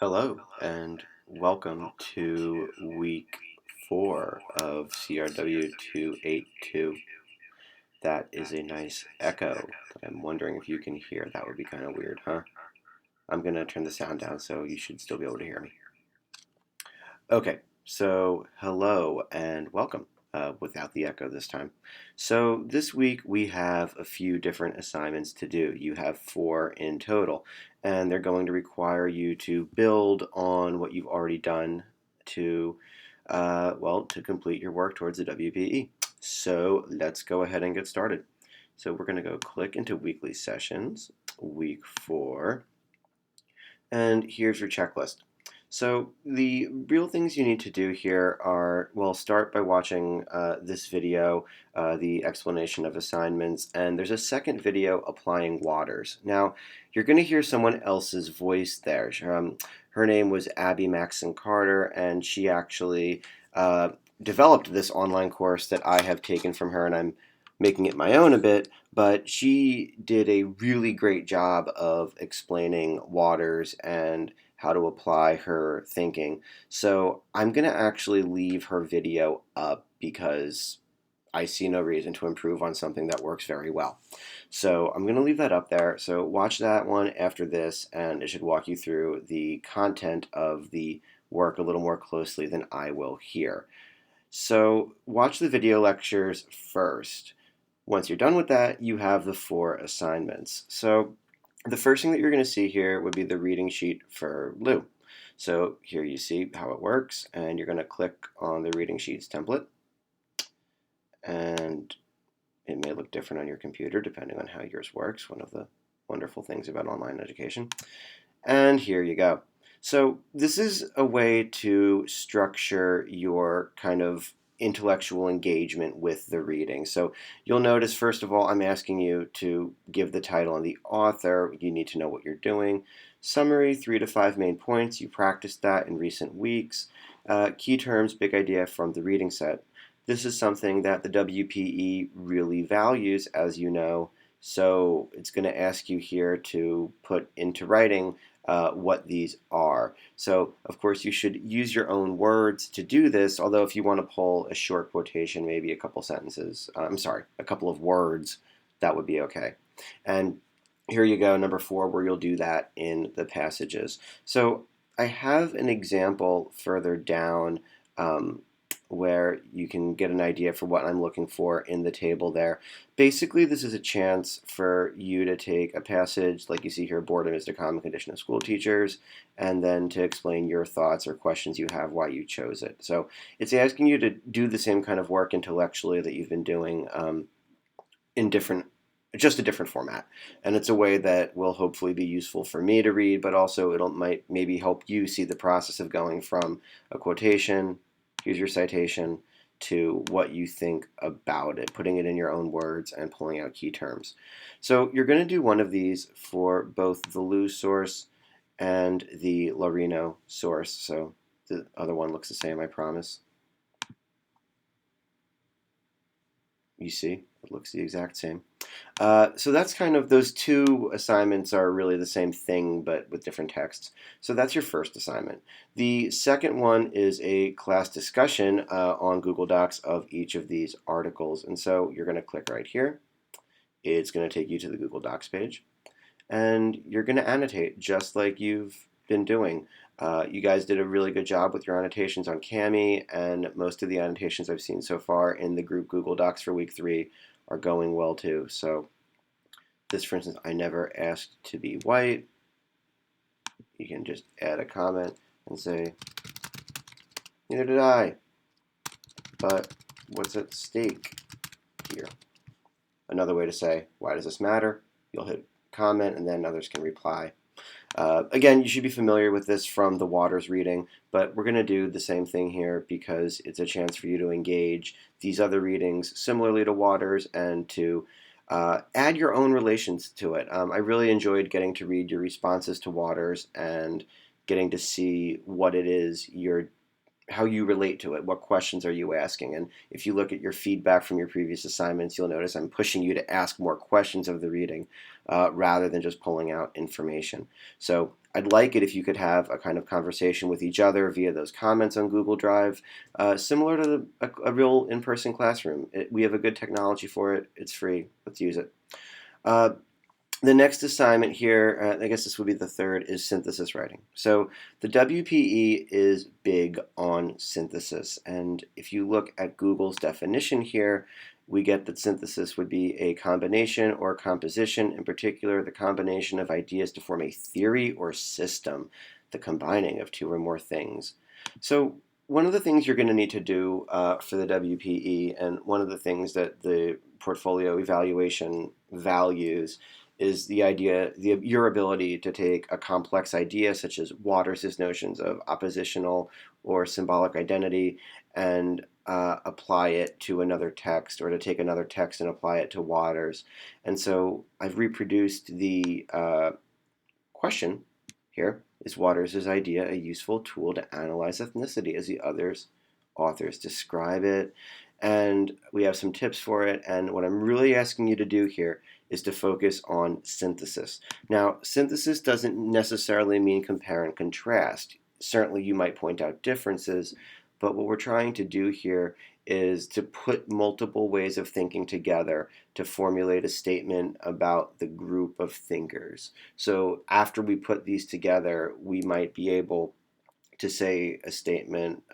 Hello, and welcome to week 4 of CRW 282. That is a nice echo that I'm wondering if you can hear. That would be kind of weird, huh? I'm going to turn the sound down so you should still be able to hear me. Okay, so hello and welcome, without the echo this time. So this week we have a few different assignments to do. You have 4 in total, and they're going to require you to build on what you've already done to, to complete your work towards the WPE. So let's go ahead and get started. So we're going to go click into weekly sessions, week 4, and here's your checklist. So the real things you need to do here are, well, start by watching this video, the explanation of assignments, and there's a second video applying waters. Now, you're going to hear someone else's voice there. Her name was Abby Maxon Carter, and she actually developed this online course that I have taken from her, and I'm making it my own a bit, but she did a really great job of explaining waters and how to apply her thinking. So I'm going to actually leave her video up because I see no reason to improve on something that works very well. So I'm going to leave that up there. So watch that one after this, and it should walk you through the content of the work a little more closely than I will here. So watch the video lectures first. Once you're done with that, you have the 4 assignments. So the first thing that you're going to see here would be the reading sheet for Lou. So here you see how it works, and you're going to click on the reading sheets template. And it may look different on your computer depending on how yours works, one of the wonderful things about online education. And here you go. So this is a way to structure your kind of intellectual engagement with the reading. So you'll notice, first of all, I'm asking you to give the title and the author. You need to know what you're doing. Summary, 3 to 5 main points. You practiced that in recent weeks. Key terms, big idea from the reading set. This is something that the WPE really values, as you know. So it's going to ask you here to put into writing what these are. So, of course, you should use your own words to do this, although if you want to pull a short quotation, maybe a couple sentences, a couple of words, that would be okay. And here you go, number 4, where you'll do that in the passages. So I have an example further down where you can get an idea for what I'm looking for in the table there. Basically, this is a chance for you to take a passage, like you see here, boredom is the common condition of school teachers, and then to explain your thoughts or questions you have why you chose it. So it's asking you to do the same kind of work intellectually that you've been doing in just a different format. And it's a way that will hopefully be useful for me to read, but also might maybe help you see the process of going from a quotation, here's your citation, to what you think about it, putting it in your own words and pulling out key terms. So you're going to do one of these for both the Lou source and the Laurino source. So the other one looks the same, I promise. You see, it looks the exact same. So that's kind of, those 2 assignments are really the same thing, but with different texts. So that's your first assignment. The second one is a class discussion on Google Docs of each of these articles. And so you're going to click right here. It's going to take you to the Google Docs page. And you're going to annotate just like you've been doing. You guys did a really good job with your annotations on Cami, and most of the annotations I've seen so far in the group Google Docs for week 3 are going well too. So this, for instance, I never asked to be white. You can just add a comment and say, neither did I, but what's at stake here? Another way to say, why does this matter? You'll hit comment and then others can reply. Again, you should be familiar with this from the Waters reading, but we're going to do the same thing here because it's a chance for you to engage these other readings similarly to Waters and to add your own relations to it. I really enjoyed getting to read your responses to Waters and getting to see what it is how you relate to it. What questions are you asking? And if you look at your feedback from your previous assignments, you'll notice I'm pushing you to ask more questions of the reading rather than just pulling out information. So I'd like it if you could have a kind of conversation with each other via those comments on Google Drive, similar to a real in-person classroom. We have a good technology for it. It's free. Let's use it. Uh, the next assignment here, I guess this would be the third, is synthesis writing. So the WPE is big on synthesis. And if you look at Google's definition here, we get that synthesis would be a combination or composition, in particular, the combination of ideas to form a theory or system, the combining of two or more things. So one of the things you're going to need to do for the WPE, and one of the things that the portfolio evaluation values, is the idea, your ability to take a complex idea such as Waters' notions of oppositional or symbolic identity and apply it to another text, or to take another text and apply it to Waters. And so I've reproduced the question here. Is Waters' idea a useful tool to analyze ethnicity as the others authors describe it? And we have some tips for it. And what I'm really asking you to do here is to focus on synthesis. Now, synthesis doesn't necessarily mean compare and contrast. Certainly, you might point out differences, but what we're trying to do here is to put multiple ways of thinking together to formulate a statement about the group of thinkers. So after we put these together, we might be able to say a statement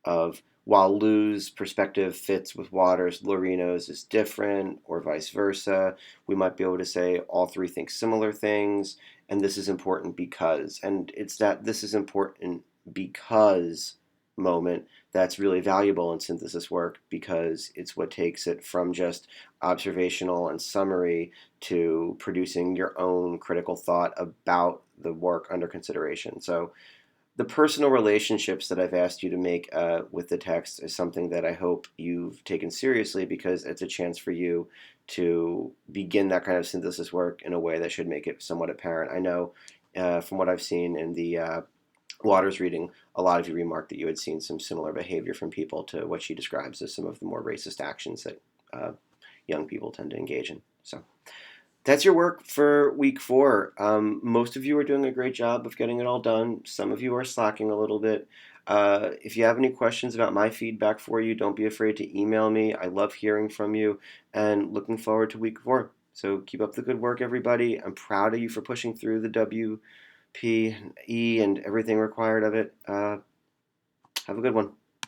of, while Lou's perspective fits with Waters, Lorino's is different, or vice versa. We might be able to say all three think similar things, and this is important because. And it's that this is important because moment that's really valuable in synthesis work, because it's what takes it from just observational and summary to producing your own critical thought about the work under consideration. So the personal relationships that I've asked you to make with the text is something that I hope you've taken seriously, because it's a chance for you to begin that kind of synthesis work in a way that should make it somewhat apparent. I know from what I've seen in the Waters reading, a lot of you remarked that you had seen some similar behavior from people to what she describes as some of the more racist actions that young people tend to engage in. So that's your work for week 4. Most of you are doing a great job of getting it all done. Some of you are slacking a little bit. If you have any questions about my feedback for you, don't be afraid to email me. I love hearing from you, and looking forward to week 4. So keep up the good work, everybody. I'm proud of you for pushing through the WPE and everything required of it. Have a good one.